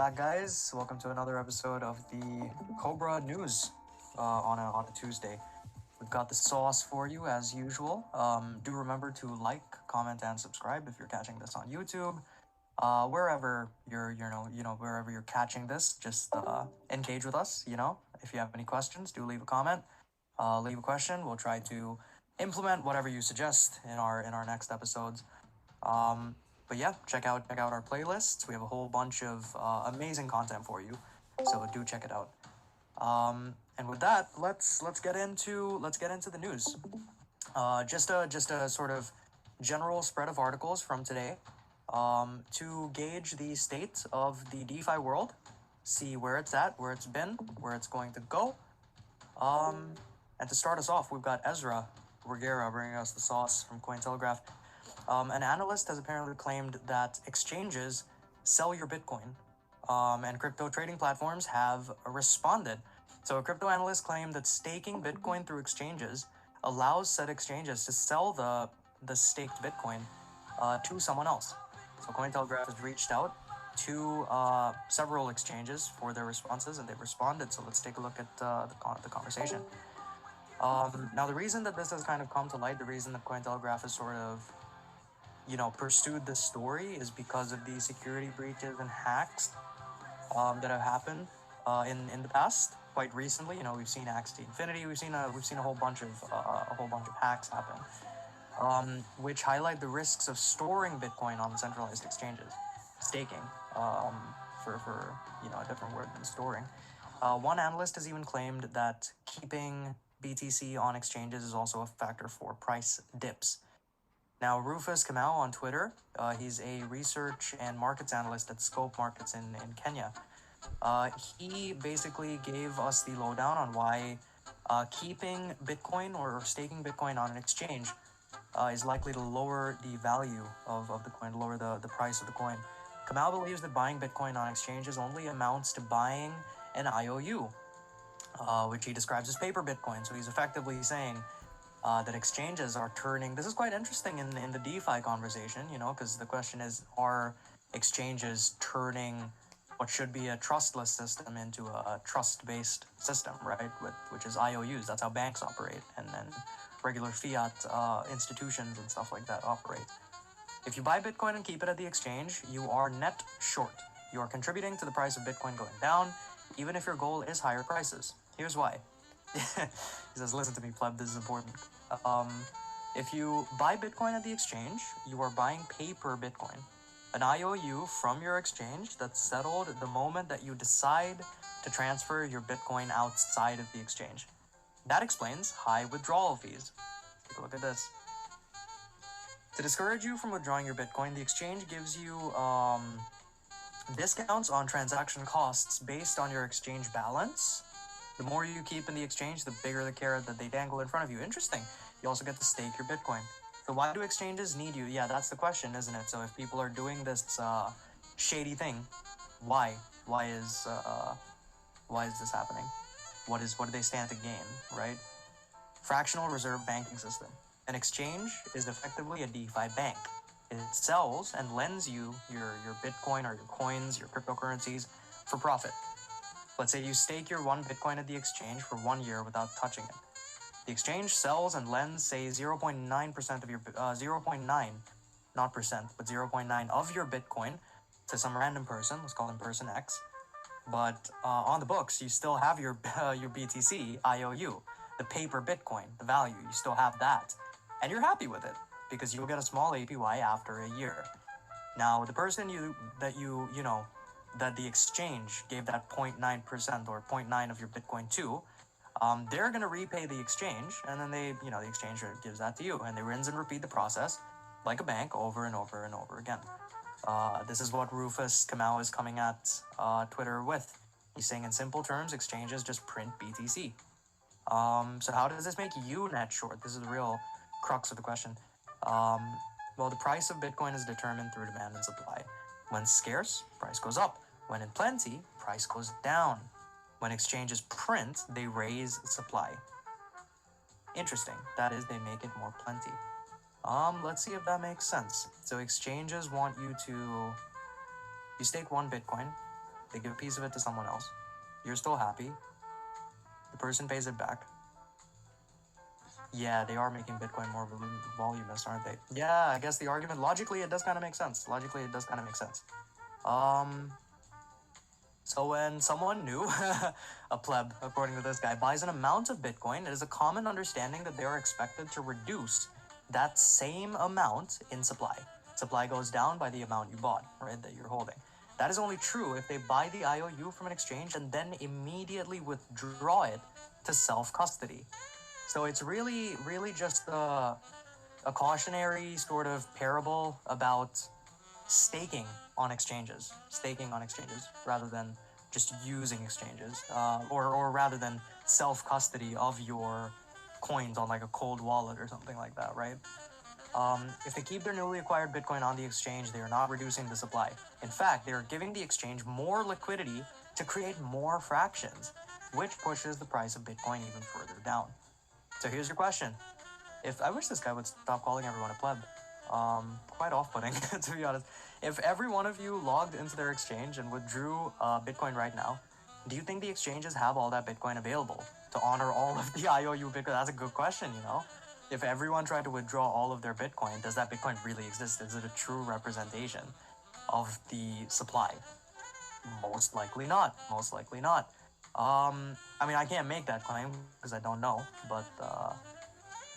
back, guys. Welcome to another episode of the Cobra News on a Tuesday. We've got the sauce for you as usual. Do remember to like, comment, and subscribe if you're catching this on YouTube. Wherever wherever you're catching this, just engage with us. If you have any questions, do leave a comment. Leave a question. We'll try to implement whatever you suggest in our next episodes. But yeah, check out our playlists. We have a whole bunch of amazing content for you, so do check it out. And with that, let's get into the news. Just a sort of general spread of articles from today, to gauge the state of the DeFi world, see where it's at, where it's been, where it's going to go. And to start us off, we've got Ezra Vergara bringing us the sauce from Cointelegraph. An analyst has apparently claimed that exchanges sell your Bitcoin, and crypto trading platforms have responded. So a crypto analyst claimed that staking Bitcoin through exchanges allows said exchanges to sell the staked Bitcoin to someone else. So Cointelegraph has reached out to several exchanges for their responses, and they've responded. So let's take a look at the conversation. Now, the reason that this has kind of come to light, the reason that Cointelegraph has sort of pursued this story is because of the security breaches and hacks that have happened in the past. Quite recently, we've seen Axie Infinity, we've seen a whole bunch of hacks happen, which highlight the risks of storing Bitcoin on centralized exchanges, staking, for a different word than storing. One analyst has even claimed that keeping BTC on exchanges is also a factor for price dips. Now, Rufus Kamau on Twitter, he's a research and markets analyst at Scope Markets in Kenya. He basically gave us the lowdown on why keeping Bitcoin or staking Bitcoin on an exchange is likely to lower the value of the coin, lower the price of the coin. Kamau believes that buying Bitcoin on exchanges only amounts to buying an IOU, which he describes as paper Bitcoin. So he's effectively saying that exchanges are turning. This is quite interesting in the DeFi conversation, because the question is, are exchanges turning what should be a trustless system into a trust-based system, right? Which is IOUs. That's how banks operate, and then regular fiat institutions and stuff like that operate. If you buy Bitcoin and keep it at the exchange, you are net short. You are contributing to the price of Bitcoin going down, even if your goal is higher prices. Here's why. He says, listen to me, pleb, this is important. If you buy Bitcoin at the exchange, you are buying paper Bitcoin, an IOU from your exchange that's settled the moment that you decide to transfer your Bitcoin outside of the exchange. That explains high withdrawal fees. Take a look at this. To discourage you from withdrawing your Bitcoin, the exchange gives you discounts on transaction costs based on your exchange balance. The more you keep in the exchange, the bigger the carrot that they dangle in front of you. Interesting. You also get to stake your Bitcoin. So why do exchanges need you? Yeah, that's the question, isn't it? So if people are doing this shady thing, why? Why is this happening? What do they stand to gain, right? Fractional reserve banking system. An exchange is effectively a DeFi bank. It sells and lends you your Bitcoin or your coins, your cryptocurrencies for profit. Let's say you stake your one Bitcoin at the exchange for 1 year without touching it. The exchange sells and lends, say, 0.9% of your 0.9, not percent, but 0.9 of your Bitcoin to some random person. Let's call them person X. But on the books, you still have your BTC IOU, the paper Bitcoin, the value. You still have that, and you're happy with it because you'll get a small APY after a year. Now, the person that the exchange gave that 0.9% or 0.9 of your Bitcoin to, they're going to repay the exchange, and then the exchange gives that to you, and they rinse and repeat the process like a bank over and over and over again. This is what Rufus Kamau is coming at Twitter with. He's saying, in simple terms, exchanges just print BTC. So how does this make you net short? This is the real crux of the question. Well, the price of Bitcoin is determined through demand and supply. When scarce, price goes up. When in plenty, price goes down. When exchanges print, they raise supply. Interesting. That is, they make it more plenty. Let's see if that makes sense. So exchanges want you to, you stake one Bitcoin, They give a piece of it to someone else. You're still happy. The person pays it back. Yeah, they are making Bitcoin more voluminous, aren't they? Yeah, I guess the argument, logically, it does kind of make sense. Logically, it does kind of make sense. So when someone new, a pleb, according to this guy, buys an amount of Bitcoin, it is a common understanding that they are expected to reduce that same amount in supply. Supply goes down by the amount you bought, right, that you're holding. That is only true if they buy the IOU from an exchange and then immediately withdraw it to self-custody. So it's really just a cautionary sort of parable about staking on exchanges, rather than just using exchanges, or rather than self-custody of your coins on like a cold wallet or something like that, right? If they keep their newly acquired Bitcoin on the exchange, they are not reducing the supply. In fact, they are giving the exchange more liquidity to create more fractions, which pushes the price of Bitcoin even further down. So here's your question. I wish this guy would stop calling everyone a pleb. Quite off-putting, to be honest. If every one of you logged into their exchange and withdrew Bitcoin right now, do you think the exchanges have all that Bitcoin available to honor all of the IOU Bitcoin? That's a good question, you know? If everyone tried to withdraw all of their Bitcoin, does that Bitcoin really exist? Is it a true representation of the supply? Most likely not. Most likely not. I mean, I can't make that claim because I don't know, but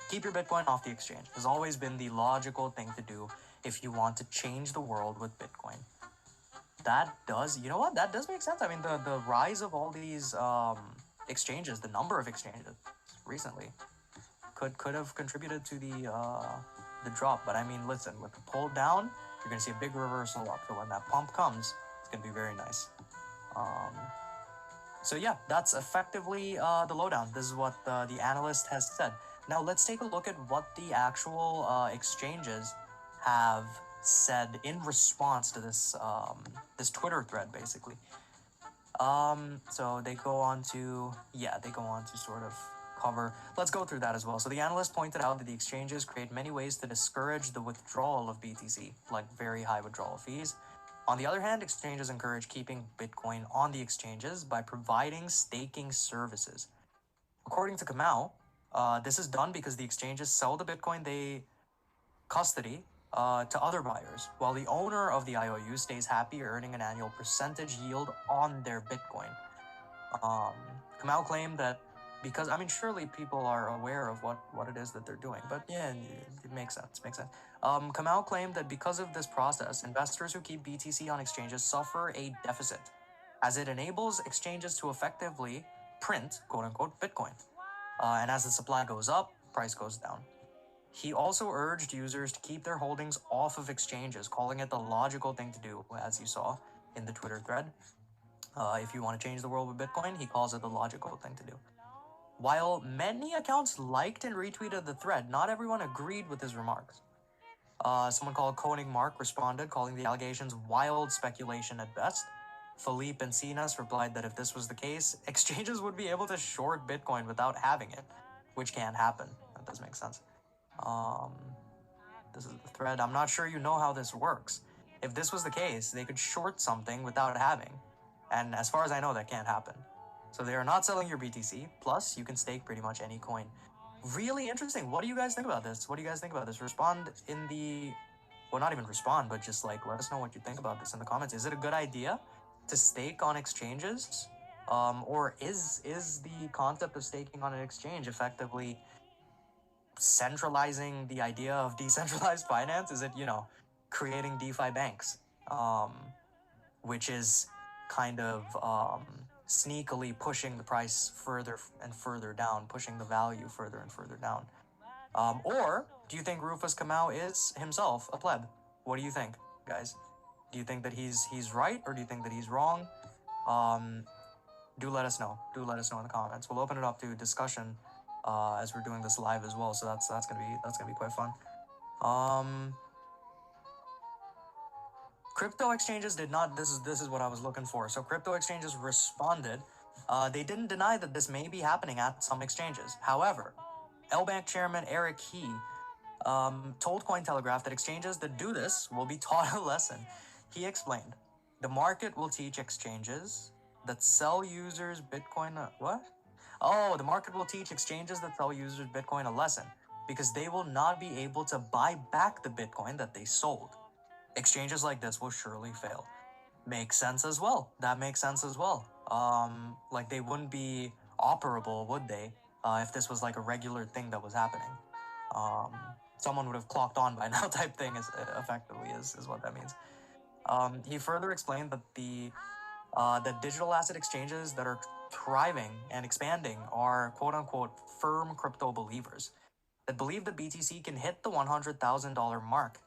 keep your Bitcoin off the exchange. Has always been the logical thing to do if you want to change the world with Bitcoin. You know what? That does make sense. I mean, the rise of all these exchanges, the number of exchanges recently, could have contributed to the drop. But I mean, listen, with the pull down, you're gonna see a big reversal up. So when that pump comes, it's gonna be very nice. So yeah, that's effectively the lowdown. This is what the analyst has said. Now let's take a look at what the actual exchanges have said in response to this this Twitter thread, basically. So they go on to sort of cover. Let's go through that as well. So the analyst pointed out that the exchanges create many ways to discourage the withdrawal of BTC, like very high withdrawal fees. On the other hand, exchanges encourage keeping Bitcoin on the exchanges by providing staking services. According to Kamau, this is done because the exchanges sell the Bitcoin they custody to other buyers, while the owner of the IOU stays happy, earning an annual percentage yield on their Bitcoin. Kamau claimed that because, I mean, surely people are aware of what it is that they're doing, but yeah, it makes sense, Kamau claimed that because of this process, investors who keep BTC on exchanges suffer a deficit, as it enables exchanges to effectively print, quote-unquote, Bitcoin. And as the supply goes up, price goes down. He also urged users to keep their holdings off of exchanges, calling it the logical thing to do, as you saw in the Twitter thread. If you want to change the world with Bitcoin, he calls it the logical thing to do. While many accounts liked and retweeted the thread, not everyone agreed with his remarks. Someone called Koenig Mark responded, calling the allegations wild speculation at best. Philippe and Sinas replied that if this was the case, exchanges would be able to short Bitcoin without having it, which can't happen. That does make sense. This is the thread. I'm not sure you know how this works. If this was the case, they could short something without having. And as far as I know, that can't happen. So they are not selling your BTC. Plus, you can stake pretty much any coin. Really interesting. What do you guys think about this? Respond in the... Well, not even respond, but just like let us know what you think about this in the comments. Is it a good idea to stake on exchanges? Or is the concept of staking on an exchange effectively centralizing the idea of decentralized finance? Is it, creating DeFi banks? Which is kind of sneakily pushing the price further and further down, pushing the value further and further down. Or do you think Rufus Kamau is himself a pleb? What do you think, guys? Do you think that he's right, or do you think that he's wrong? Do let us know. Do let us know in the comments. We'll open it up to discussion as we're doing this live as well. So that's gonna be quite fun. Crypto exchanges did not. This is what I was looking for. So crypto exchanges responded. They didn't deny that this may be happening at some exchanges. However, LBank chairman Eric He told Cointelegraph that exchanges that do this will be taught a lesson. He explained, The market will teach exchanges that sell users Bitcoin. What? Oh, the market will teach exchanges that sell users Bitcoin a lesson because they will not be able to buy back the Bitcoin that they sold. Exchanges like this will surely fail. Makes sense as well. That makes sense as well. Like they wouldn't be operable, would they? If this was like a regular thing that was happening. Um, Someone would have clocked on by now type thing is effectively is what that means. He further explained that the digital asset exchanges that are thriving and expanding are quote unquote firm crypto believers that believe that BTC can hit the $100,000 mark,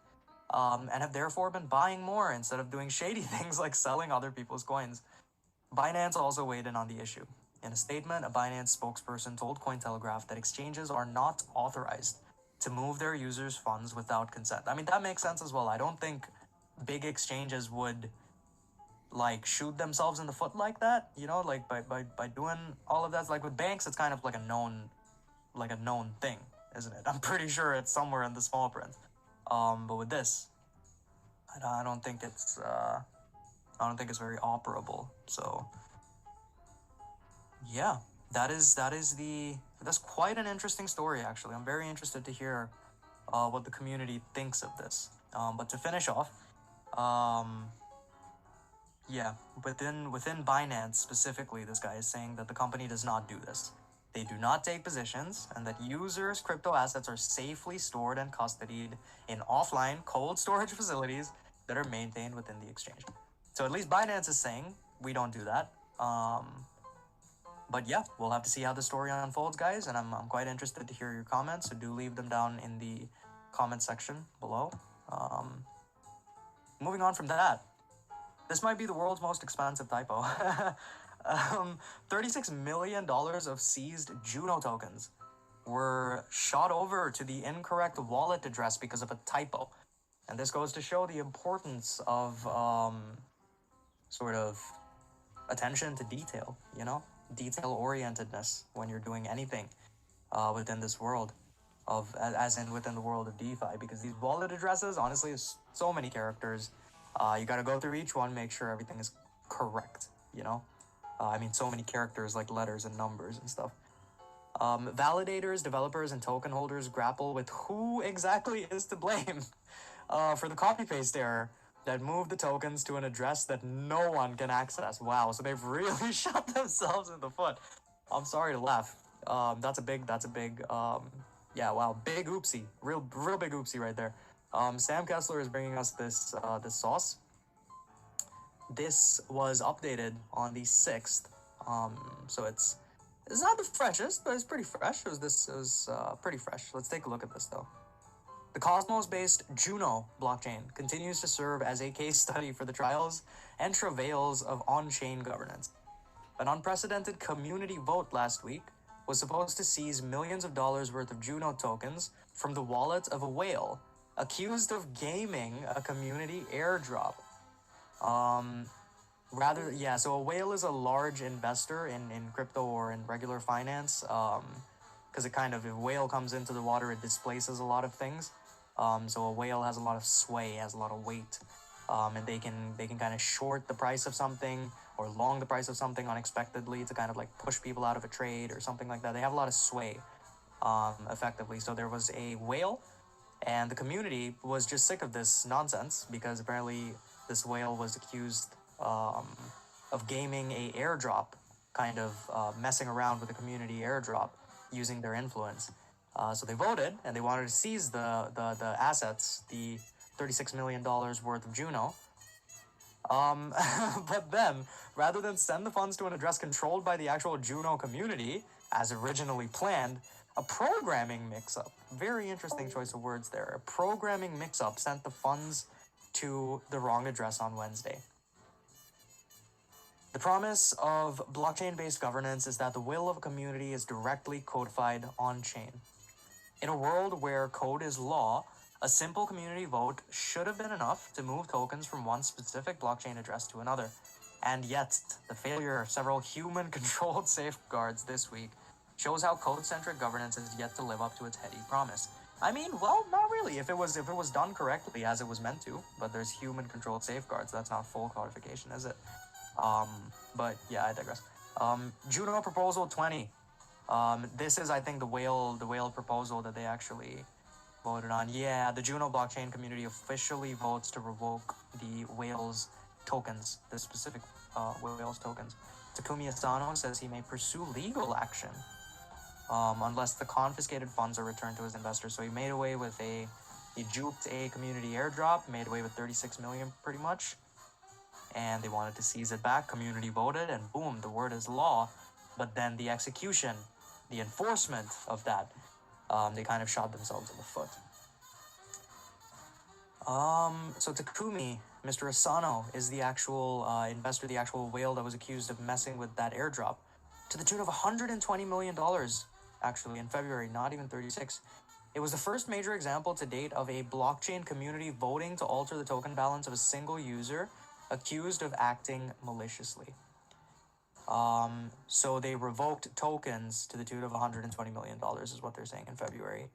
and have therefore been buying more instead of doing shady things like selling other people's coins. Binance also weighed in on the issue. In a statement, a Binance spokesperson told Cointelegraph that exchanges are not authorized to move their users' funds without consent. I mean, that makes sense as well. I don't think big exchanges would like shoot themselves in the foot like that, you know, like by doing all of that. Like with banks, it's kind of like a known thing, isn't it? I'm pretty sure it's somewhere in the small print. But with this, I don't think it's very operable. So yeah, that's quite an interesting story actually. I'm very interested to hear what the community thinks of this. But to finish off, yeah, within Binance specifically, this guy is saying that the company does not do this. They do not take positions, and that users' crypto assets are safely stored and custodied in offline cold storage facilities that are maintained within the exchange. So at least Binance is saying we don't do that. But yeah, we'll have to see how the story unfolds, guys, and I'm quite interested to hear your comments, so do leave them down in the comment section below. Moving on from that, this might be the world's most expensive typo. $36 million of seized Juno tokens were shot over to the incorrect wallet address because of a typo. And this goes to show the importance of sort of attention to detail, you know? Detail-orientedness when you're doing anything within this world as in within the world of DeFi, because these wallet addresses, honestly, is so many characters. You gotta go through each one, make sure everything is correct, you know? I mean, so many characters like letters and numbers and stuff. Validators, developers, and token holders grapple with who exactly is to blame for the copy-paste error that moved the tokens to an address that no one can access. Wow, so they've really shot themselves in the foot. I'm sorry to laugh. That's a big, yeah, wow, big oopsie. Real big oopsie right there. Sam Kessler is bringing us this sauce. This was updated on the 6th, so it's not the freshest, but it's pretty fresh. It was pretty fresh. Let's take a look at this though. The Cosmos-based Juno blockchain continues to serve as a case study for the trials and travails of on-chain governance. An unprecedented community vote last week was supposed to seize millions of dollars worth of Juno tokens from the wallet of a whale accused of gaming a community airdrop. So a whale is a large investor in crypto or in regular finance, because if a whale comes into the water, it displaces a lot of things. So a whale has a lot of sway, has a lot of weight, and they can kind of short the price of something or long the price of something unexpectedly to kind of like push people out of a trade or something like that. They have a lot of sway, effectively. So there was a whale, and the community was just sick of this nonsense because apparently this whale was accused of gaming a airdrop, messing around with the community airdrop using their influence. So they voted and they wanted to seize the assets, the $36 million worth of Juno. But then, rather than send the funds to an address controlled by the actual Juno community, as originally planned, a programming mix-up, very interesting choice of words there, a programming mix-up sent the funds to the wrong address on Wednesday. The promise of blockchain-based governance is that the will of a community is directly codified on-chain. In a world where code is law, a simple community vote should have been enough to move tokens from one specific blockchain address to another. And yet, the failure of several human-controlled safeguards this week shows how code-centric governance has yet to live up to its heady promise. I mean, well, not really. If it was done correctly as it was meant to, but there's human controlled safeguards. That's not full codification, is it? Um, but yeah, I digress. Juno Proposal 20. This is, I think, the whale proposal that they actually voted on. Yeah, the Juno blockchain community officially votes to revoke the whales tokens, the specific whales tokens. Takumi Asano says he may pursue legal action unless the confiscated funds are returned to his investors. So he made away with he juked a community airdrop, made away with 36 million pretty much, and they wanted to seize it back. Community voted, and boom, the word is law. But then the execution, the enforcement of that, they kind of shot themselves in the foot. So Takumi, Mr. Asano, is the actual investor, the actual whale that was accused of messing with that airdrop to the tune of $120 million, actually, in February, not even 36. It was the first major example to date of a blockchain community voting to alter the token balance of a single user accused of acting maliciously. So they revoked tokens to the tune of $120 million, is what they're saying in February.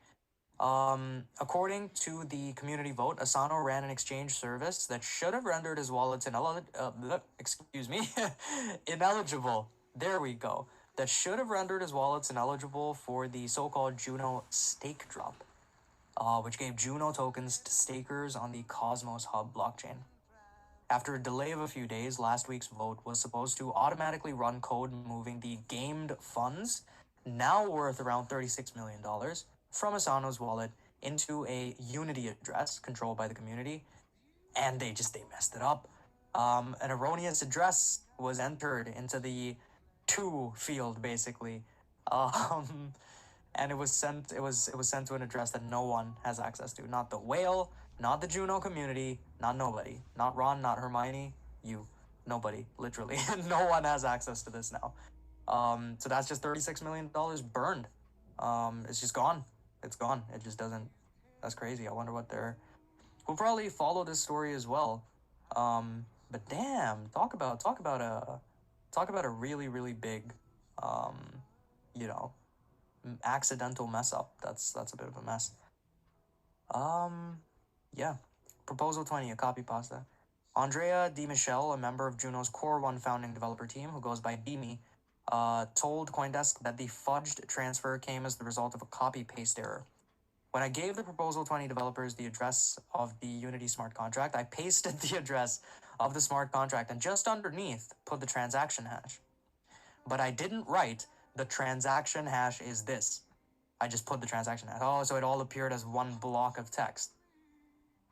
According to the community vote, Asano ran an exchange service that should have rendered his wallets ineligible. There we go. That should have rendered his wallets ineligible for the so-called Juno stake drop, which gave Juno tokens to stakers on the Cosmos Hub blockchain. After a delay of a few days, last week's vote was supposed to automatically run code moving the gamed funds, now worth around $36 million, from Asano's wallet into a Unity address controlled by the community, and they messed it up. An erroneous address was entered into the to field, basically, and it was sent to an address that no one has access to. Not the whale, not the Juno community, not nobody. Not Ron, not Hermione, you. Nobody, literally. No one has access to this now. So that's just $36 million burned. It's just gone. It's gone. It just doesn't. That's crazy. I wonder what they're. We'll probably follow this story as well. But damn, talk about a really, really big, you know, accidental mess up. That's a bit of a mess. Yeah. Proposal 20, a copy pasta. Andrea Di Michele, a member of Juno's Core 1 founding developer team, who goes by Dimi, told Coindesk that the fudged transfer came as the result of a copy-paste error. When I gave the Proposal 20 developers the address of the Unity smart contract, I pasted the address of the smart contract and just underneath put the transaction hash. But I didn't write the transaction hash is this. I just put the transaction hash. Oh, so it all appeared as one block of text.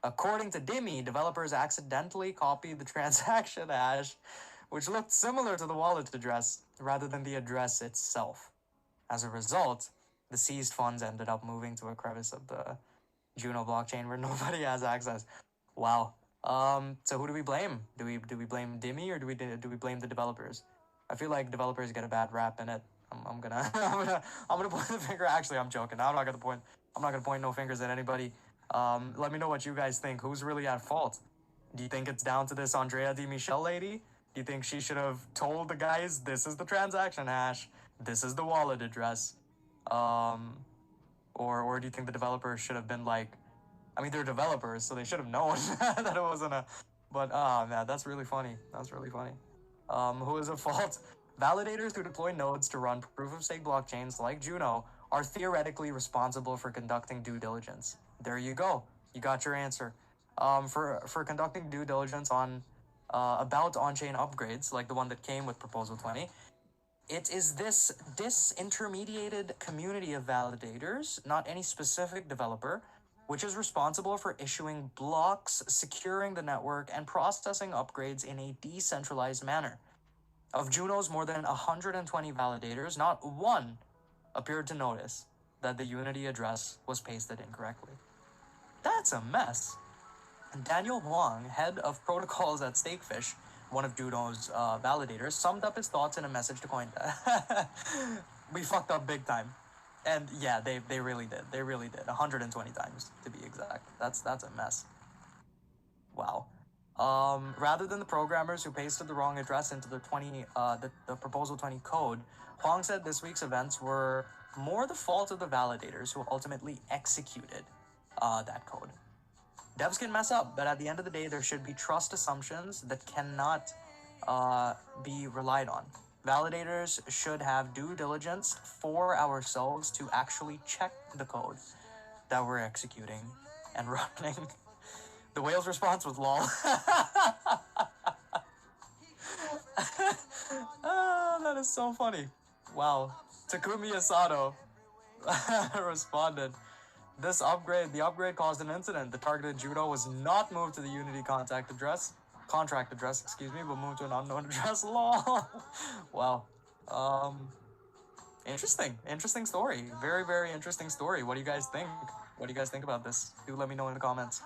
According to Dimi, developers accidentally copied the transaction hash, which looked similar to the wallet address, rather than the address itself. As a result, the seized funds ended up moving to a crevice of the Juno blockchain where nobody has access. Wow. So who do we blame? Do we blame Dimi, or do we blame the developers? I feel like developers get a bad rap in it. I'm gonna point the finger. Actually, I'm joking. I'm not gonna point no fingers at anybody. Let me know what you guys think. Who's really at fault? Do you think it's down to this Andrea Di Michele lady? Do you think she should have told the guys, this is the transaction hash, this is the wallet address? Or do you think the developers should have been like, I mean, they're developers, so they should have known that it wasn't a, but, man, that's really funny. That's really funny. Who is at fault? Validators who deploy nodes to run proof-of-stake blockchains like Juno are theoretically responsible for conducting due diligence. There you go. You got your answer. For conducting due diligence on about on-chain upgrades, like the one that came with Proposal 20, it is this disintermediated community of validators, not any specific developer, which is responsible for issuing blocks, securing the network, and processing upgrades in a decentralized manner. Of Juno's more than 120 validators, not one appeared to notice that the Unity address was pasted incorrectly. That's a mess. Daniel Huang, head of protocols at Stakefish, one of Juno's validators, summed up his thoughts in a message to Coindesk. We fucked up big time. And yeah, they really did. They really did. 120 times, to be exact. That's a mess. Wow. Rather than the programmers who pasted the wrong address into the Proposal 20 code, Huang said this week's events were more the fault of the validators who ultimately executed that code. Devs can mess up, but at the end of the day, there should be trust assumptions that cannot be relied on. Validators should have due diligence for ourselves to actually check the code that we're executing and running. The whale's response was lol. That is so funny. Wow. Takumi Asado responded, the upgrade caused an incident. The targeted judo was not moved to the Unity contract address, but moved to an unknown address. Lol. Wow. Interesting story. Very, very interesting story. What do you guys think? What do you guys think about this? Do let me know in the comments.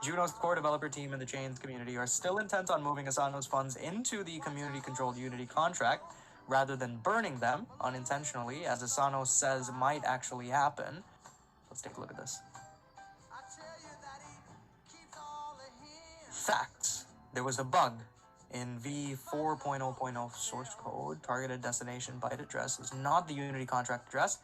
Juno's core developer team and the Chains community are still intent on moving Asano's funds into the community-controlled Unity contract rather than burning them unintentionally, as Asano says might actually happen. Let's take a look at this. Facts. There was a bug in v4.0.0 source code. Targeted destination byte address is not the Unity contract address,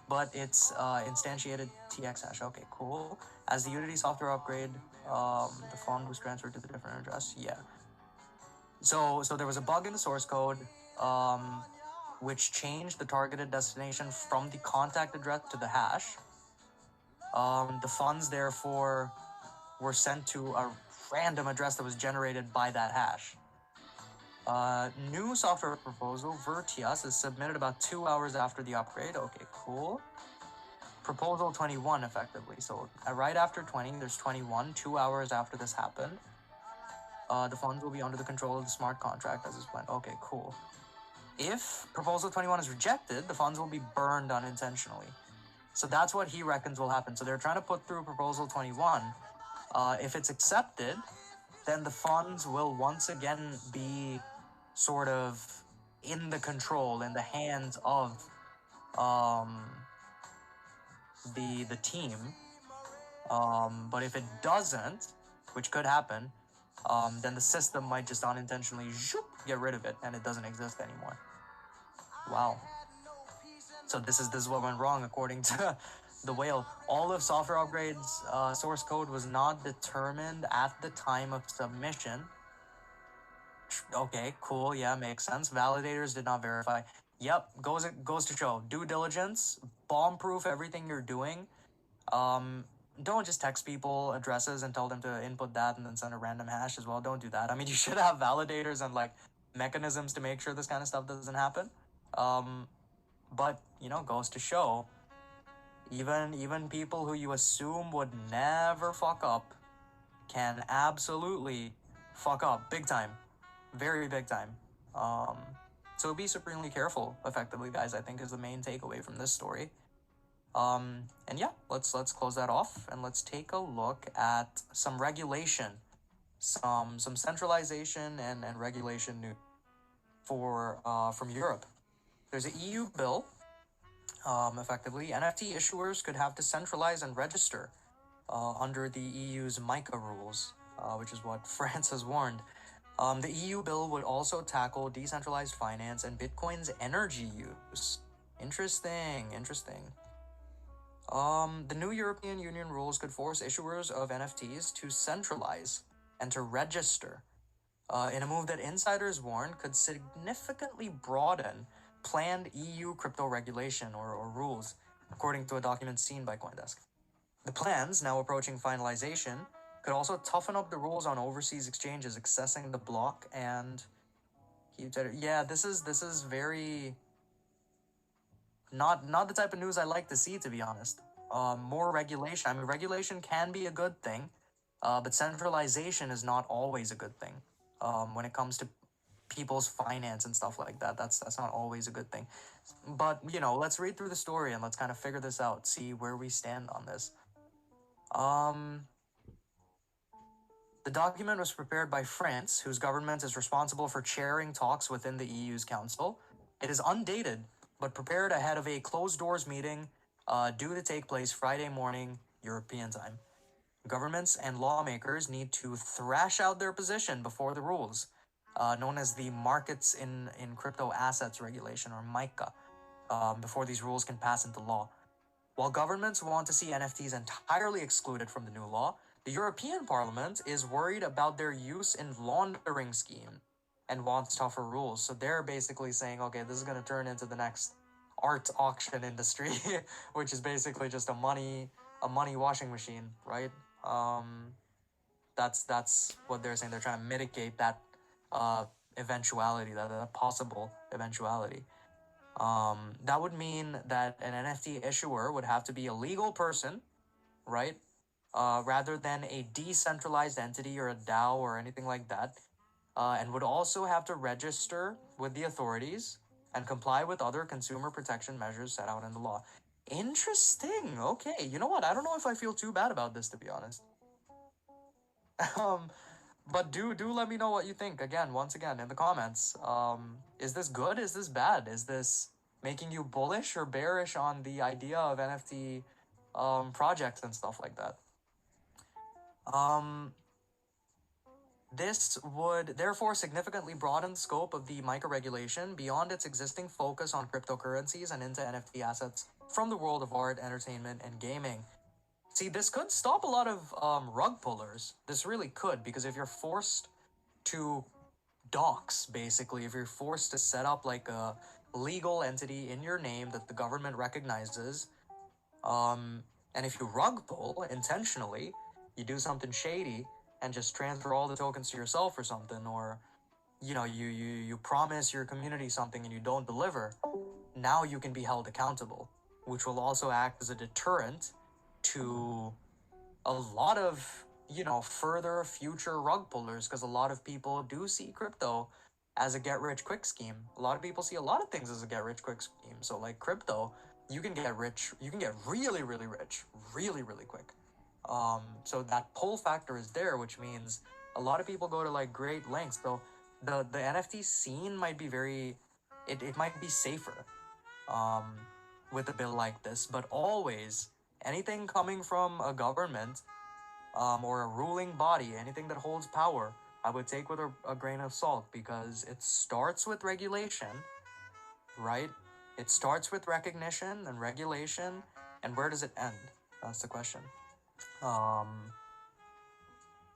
but it's instantiated TX hash. Okay, cool. As the Unity software upgrade, the fund was transferred to the different address. Yeah. So there was a bug in the source code, which changed the targeted destination from the contact address to the hash. The funds, therefore, were sent to a random address that was generated by that hash. New software proposal, Vertias, is submitted about 2 hours after the upgrade. Okay, cool. Proposal 21, effectively. So right after 20, there's 21, 2 hours after this happened. The funds will be under the control of the smart contract as is planned. Okay, cool. If Proposal 21 is rejected, the funds will be burned unintentionally. So that's what he reckons will happen. So they're trying to put through Proposal 21. If it's accepted, then the funds will once again be sort of in the control, in the hands of the team. But if it doesn't, which could happen, then the system might just unintentionally get rid of it and it doesn't exist anymore. Wow. So this is what went wrong according to the whale. All of software upgrades source code was not determined at the time of submission. Okay, cool. Yeah, makes sense. Validators did not verify. Yep, goes to show. Due diligence, bomb-proof everything you're doing. Don't just text people addresses and tell them to input that and then send a random hash as well. Don't do that. I mean, you should have validators and like mechanisms to make sure this kind of stuff doesn't happen. But you know, goes to show, even people who you assume would never fuck up can absolutely fuck up big time, very big time. So be supremely careful, effectively, guys, I think is the main takeaway from this story. And yeah, let's close that off and let's take a look at some regulation, some centralization and regulation news for from Europe. There's an EU bill. Effectively, NFT issuers could have to centralize and register under the EU's MiCA rules, which is what France has warned. The EU bill would also tackle decentralized finance and Bitcoin's energy use. Interesting. The new European Union rules could force issuers of NFTs to centralize and to register, in a move that insiders warn could significantly broaden planned EU crypto regulation or rules, according to a document seen by CoinDesk. The plans, now approaching finalization, could also toughen up the rules on overseas exchanges accessing the block and yeah, this is very not the type of news I like to see, to be honest. More regulation. I mean, regulation can be a good thing, but centralization is not always a good thing. When it comes to people's finance and stuff like that, that's not always a good thing. But you know, let's read through the story and let's kind of figure this out, see where we stand on this. The document was prepared by France, whose government is responsible for chairing talks within the EU's council. It is undated, but prepared ahead of a closed-doors meeting due to take place Friday morning, European time. Governments and lawmakers need to thrash out their position before the rules, known as the Markets in Crypto Assets Regulation, or MiCA. before these rules can pass into law. While governments want to see NFTs entirely excluded from the new law, the European Parliament is worried about their use in laundering scheme and wants tougher rules. So they're basically saying, okay, this is going to turn into the next art auction industry, which is basically just a money washing machine, right? That's what they're saying. They're trying to mitigate that eventuality, that possible eventuality. That would mean that an NFT issuer would have to be a legal person, right? Rather than a decentralized entity or a DAO or anything like that, and would also have to register with the authorities and comply with other consumer protection measures set out in the law. Interesting. Okay, you know what? I don't know if I feel too bad about this, to be honest. um, but do let me know what you think. Again, once again, in the comments. Is this good? Is this bad? Is this making you bullish or bearish on the idea of NFT projects and stuff like that? This would therefore significantly broaden the scope of the MiCA regulation beyond its existing focus on cryptocurrencies and into NFT assets from the world of art, entertainment, and gaming. See, this could stop a lot of rug pullers. This really could, because if you're forced to docs, basically, if you're forced to set up like a legal entity in your name that the government recognizes, and if you rug pull intentionally, you do something shady and just transfer all the tokens to yourself or something, or you promise your community something and you don't deliver, now you can be held accountable, which will also act as a deterrent to a lot of further future rug pullers, because a lot of people do see crypto as a get rich quick scheme. A lot of people see a lot of things as a get rich quick scheme. So like crypto, you can get rich, you can get really really rich really quick. So that pull factor is there, which means a lot of people go to like great lengths. So the NFT scene might be it might be safer um, with a bill like this, but always anything coming from a government or a ruling body, anything that holds power, I would take with a grain of salt, because it starts with regulation, right? It starts with recognition and regulation, and where does it end? That's the question.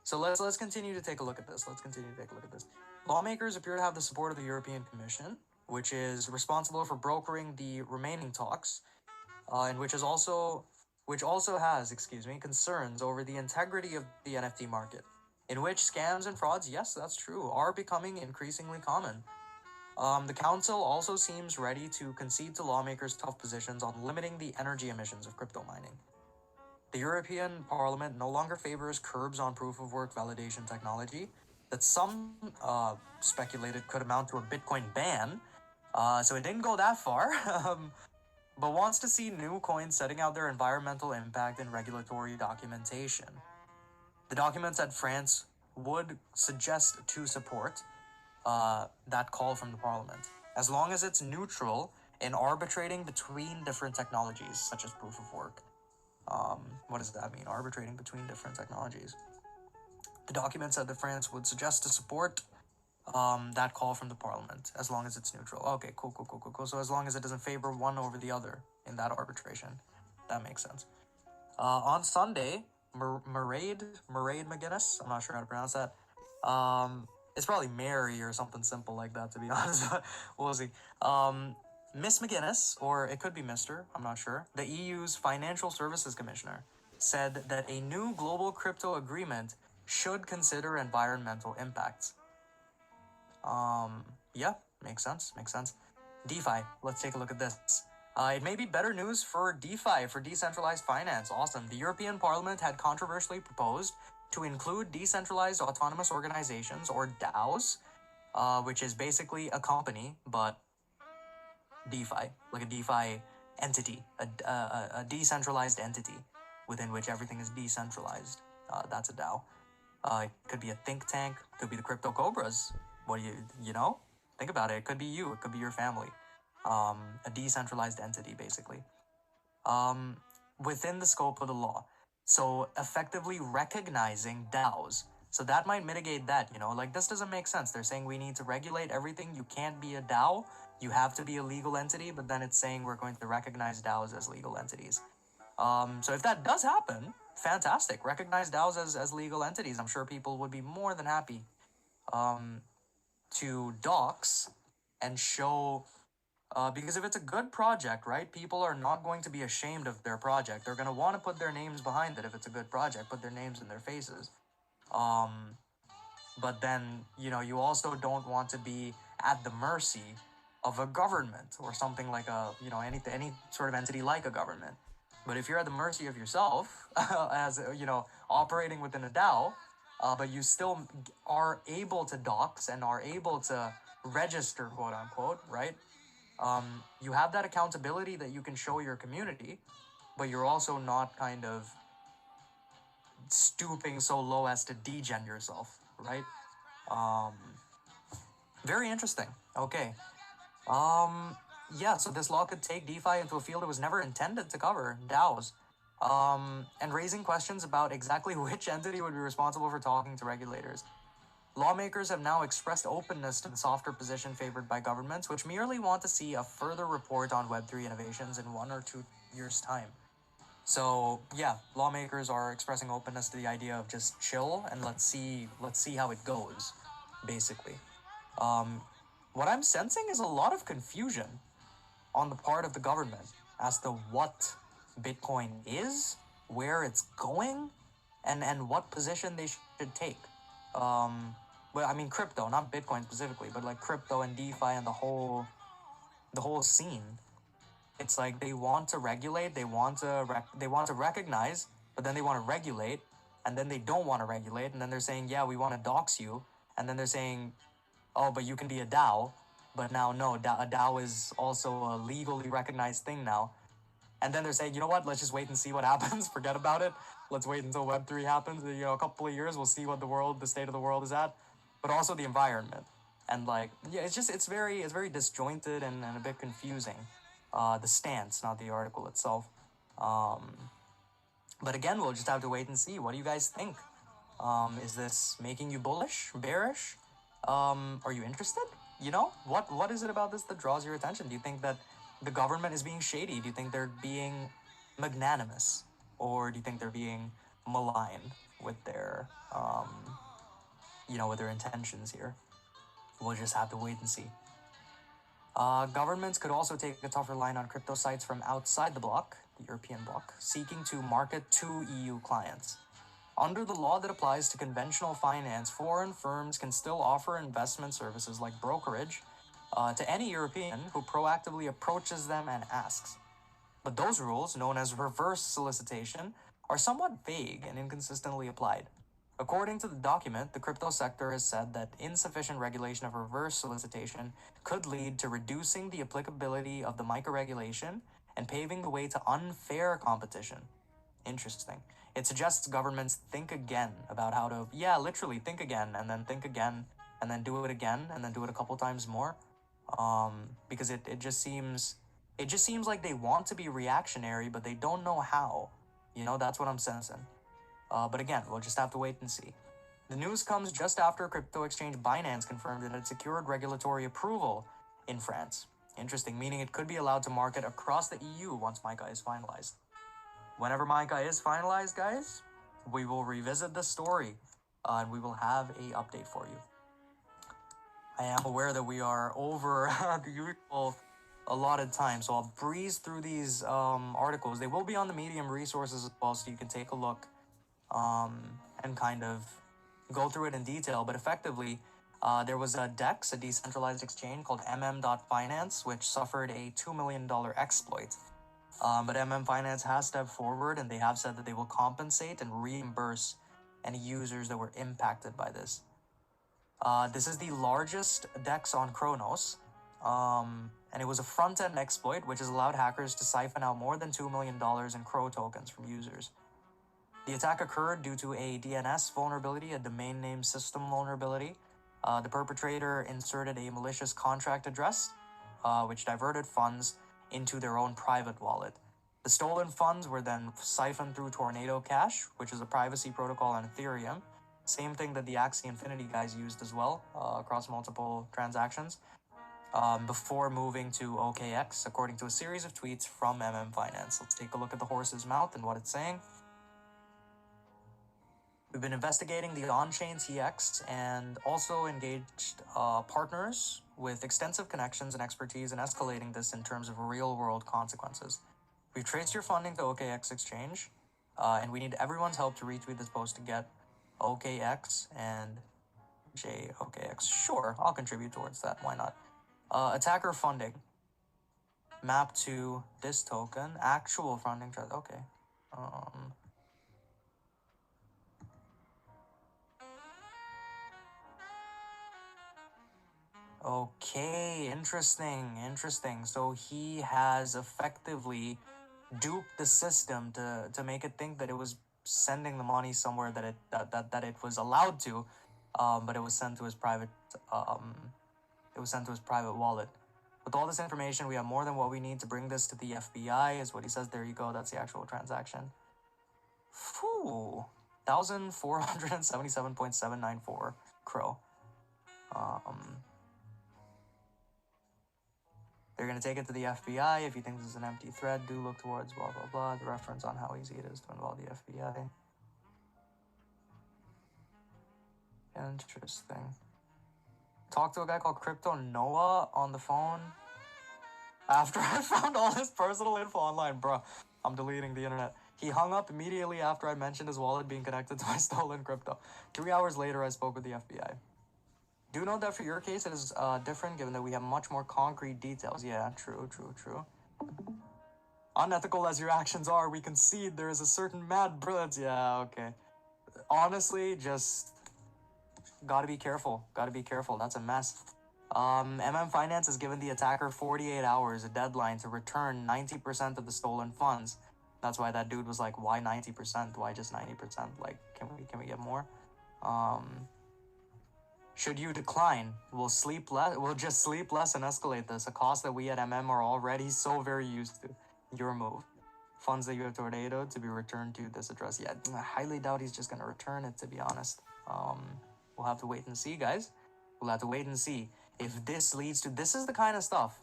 So let's continue to take a look at this. Lawmakers appear to have the support of the European Commission, which is responsible for brokering the remaining talks, and which also has, concerns over the integrity of the NFT market, in which scams and frauds, yes, that's true, are becoming increasingly common. The council also seems ready to concede to lawmakers' tough positions on limiting the energy emissions of crypto mining. The European Parliament no longer favors curbs on proof-of-work validation technology that some speculated could amount to a Bitcoin ban, so it didn't go that far, but wants to see new coins setting out their environmental impact in regulatory documentation. The document said France would suggest to support that call from the Parliament, as long as it's neutral in arbitrating between different technologies, such as proof-of-work. What does that mean? Arbitrating between different technologies. The document said that France would suggest to support that call from the Parliament, as long as it's neutral. Okay, cool. So as long as it doesn't favor one over the other in that arbitration, that makes sense. On Sunday, Mairead McGuinness, I'm not sure how to pronounce that. It's probably Mary or something simple like that, to be honest, but we'll see. Miss McGuinness, or it could be Mr., I'm not sure, the EU's Financial Services Commissioner, said that a new global crypto agreement should consider environmental impacts. Yeah, makes sense. DeFi, let's take a look at this. It may be better news for DeFi, for decentralized finance. Awesome. The European Parliament had controversially proposed to include decentralized autonomous organizations, or DAOs, which is basically a company, but DeFi, like a DeFi entity, a decentralized entity within which everything is decentralized. That's a DAO. It could be a think tank, could be the crypto cobras. What do you know? Think about it. It could be you, it could be your family. A decentralized entity, basically. Within the scope of the law. So effectively recognizing DAOs. So that might mitigate that, like this doesn't make sense. They're saying we need to regulate everything. You can't be a DAO you have to be a legal entity, but then it's saying we're going to recognize DAOs as legal entities. So if that does happen, fantastic. Recognize DAOs as legal entities. I'm sure people would be more than happy to dox and show, because if it's a good project, right, people are not going to be ashamed of their project. They're going to want to put their names behind it. If it's a good project, put their names in their faces. But then, you also don't want to be at the mercy of a government or something like any sort of entity like a government. But if you're at the mercy of yourself, as operating within a DAO, but you still are able to dox and are able to register, quote unquote, right? You have that accountability that you can show your community, but you're also not kind of stooping so low as to degen yourself, right? Very interesting. Okay. Yeah, so this law could take DeFi into a field it was never intended to cover, DAOs. And raising questions about exactly which entity would be responsible for talking to regulators. Lawmakers have now expressed openness to the softer position favored by governments, which merely want to see a further report on Web3 innovations in 1 or 2 years' time. So yeah, lawmakers are expressing openness to the idea of just chill and let's see how it goes, basically. What I'm sensing is a lot of confusion on the part of the government as to what Bitcoin is, where it's going, and what position they should take. But I mean crypto, not Bitcoin specifically, but like crypto and DeFi and the whole scene. It's like they want to regulate, they want to recognize, but then they want to regulate, and then they don't want to regulate, and then they're saying, yeah, we want to dox you, and then they're saying, oh, but you can be a DAO, but now no, a DAO is also a legally recognized thing now. And then they're saying, you know what, let's just wait and see what happens, forget about it, let's wait until Web3 happens, a couple of years, we'll see what the state of the world is at, but also the environment. And like, yeah, it's very disjointed and a bit confusing. The stance, not the article itself. But again, we'll just have to wait and see. What do you guys think? Is this making you bullish, bearish? Are you interested? What is it about this that draws your attention? Do you think that the government is being shady? Do you think they're being magnanimous? Or do you think they're being malign with their, with their intentions here? We'll just have to wait and see. Governments could also take a tougher line on crypto sites from outside the bloc, the European bloc, seeking to market to EU clients. Under the law that applies to conventional finance, foreign firms can still offer investment services like brokerage to any European who proactively approaches them and asks. But those rules, known as reverse solicitation, are somewhat vague and inconsistently applied. According to the document, the crypto sector has said that insufficient regulation of reverse solicitation could lead to reducing the applicability of the MiCA regulation and paving the way to unfair competition. Interesting. It suggests governments think again about how to, literally think again, and then think again, and then do it again, and then do it a couple times more. Because it just seems like they want to be reactionary, but they don't know how. That's what I'm sensing. But again, we'll just have to wait and see. The news comes just after crypto exchange Binance confirmed it had secured regulatory approval in France. Interesting, meaning it could be allowed to market across the EU once MiCA is finalized. Whenever MiCA is finalized, guys, we will revisit the story and we will have a update for you. I am aware that we are over the usual allotted time, so I'll breeze through these articles. They will be on the Medium resources as well, so you can take a look and kind of go through it in detail. But effectively, there was a DEX, a decentralized exchange called MM.Finance, which suffered a $2 million exploit. But MM.Finance has stepped forward and they have said that they will compensate and reimburse any users that were impacted by this. This is the largest DEX on Kronos, and it was a front-end exploit which has allowed hackers to siphon out more than $2 million in Crow tokens from users. The attack occurred due to a DNS vulnerability, a domain name system vulnerability. The perpetrator inserted a malicious contract address, which diverted funds into their own private wallet. The stolen funds were then siphoned through Tornado Cash, which is a privacy protocol on Ethereum. Same thing that the Axie Infinity guys used as well, across multiple transactions. before moving to OKX, according to a series of tweets from MM.Finance. Let's take a look at the horse's mouth and what it's saying. We've been investigating the on-chain TX and also engaged partners with extensive connections and expertise in escalating this in terms of real-world consequences. We've traced your funding to OKX exchange, and we need everyone's help to retweet this post to get OKX and JOKX. Sure, I'll contribute towards that. Why not? Attacker funding. Map to this token. Actual funding. Okay. Okay, interesting. So he has effectively duped the system to make it think that it was sending the money somewhere that it was allowed to, but it was sent to his private wallet. With all this information, we have more than what we need to bring this to the FBI, is what he says. There you go. That's the actual transaction. Phew. 1,477.794 crow. They're going to take it to the FBI. If you think this is an empty thread, do look towards blah, blah, blah. The reference on how easy it is to involve the FBI. Interesting. Talked to a guy called Newa on the phone. After I found all his personal info online, bruh, I'm deleting the internet. He hung up immediately after I mentioned his wallet being connected to my stolen crypto. 3 hours later, I spoke with the FBI. Do note that for your case, it is different given that we have much more concrete details. Yeah, true. Unethical as your actions are, we concede there is a certain mad brilliance. Yeah, okay. Honestly, just gotta be careful. That's a mess. MM.Finance has given the attacker 48 hours, a deadline to return 90% of the stolen funds. That's why that dude was like, why 90%? Why just 90%? Like, can we get more? Should you decline, we'll just sleep less and escalate this, a cost that we at MM are already so very used to. Your move. Funds that you have tornadoed to be returned to this address. Yeah, I highly doubt he's just gonna return it, to be honest. We'll have to wait and see, guys. We'll have to wait and see if this leads to... This is the kind of stuff.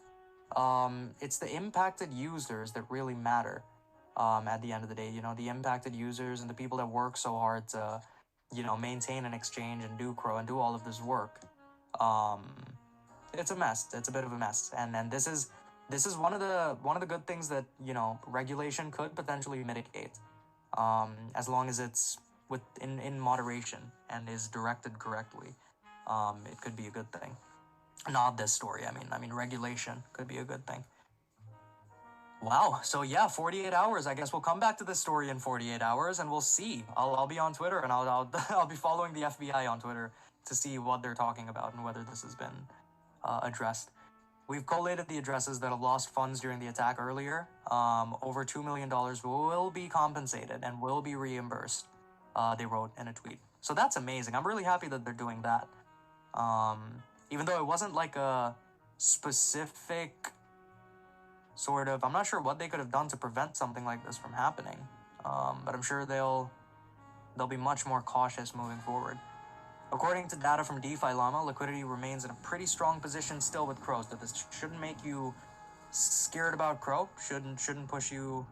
It's the impacted users that really matter. At the end of the day, you know, the impacted users and the people that work so hard to, you know, maintain an exchange and do crow and do all of this work. It's a mess. It's a bit of a mess. And this is one of the good things that, you know, regulation could potentially mitigate. As long as it's in moderation and is directed correctly. It could be a good thing. Not this story. I mean regulation could be a good thing. Wow. So yeah, 48 hours. I guess we'll come back to this story in 48 hours and we'll see. I'll be on Twitter and I'll be following the FBI on Twitter to see what they're talking about and whether this has been addressed. We've collated the addresses that have lost funds during the attack earlier. Over $2 million will be compensated and will be reimbursed. They wrote in a tweet. So that's amazing. I'm really happy that they're doing that. Even though it wasn't like a specific sort of... I'm not sure what they could have done to prevent something like this from happening. But I'm sure they'll be much more cautious moving forward. According to data from DeFi Llama, liquidity remains in a pretty strong position still with crows. That this shouldn't make you scared about crow. Shouldn't push you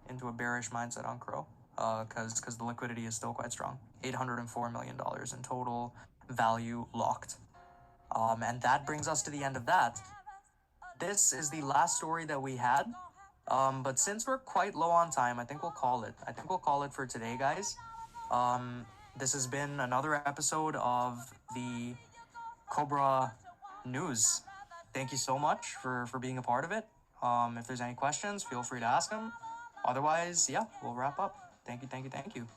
into a bearish mindset on crow. Because the liquidity is still quite strong. $804 million in total value locked. And that brings us to the end of that. This is the last story that we had. But since we're quite low on time, I think we'll call it. I think we'll call it for today, guys. This has been another episode of the Cobra News. Thank you so much for being a part of it. If there's any questions, feel free to ask them. Otherwise, yeah, we'll wrap up. Thank you.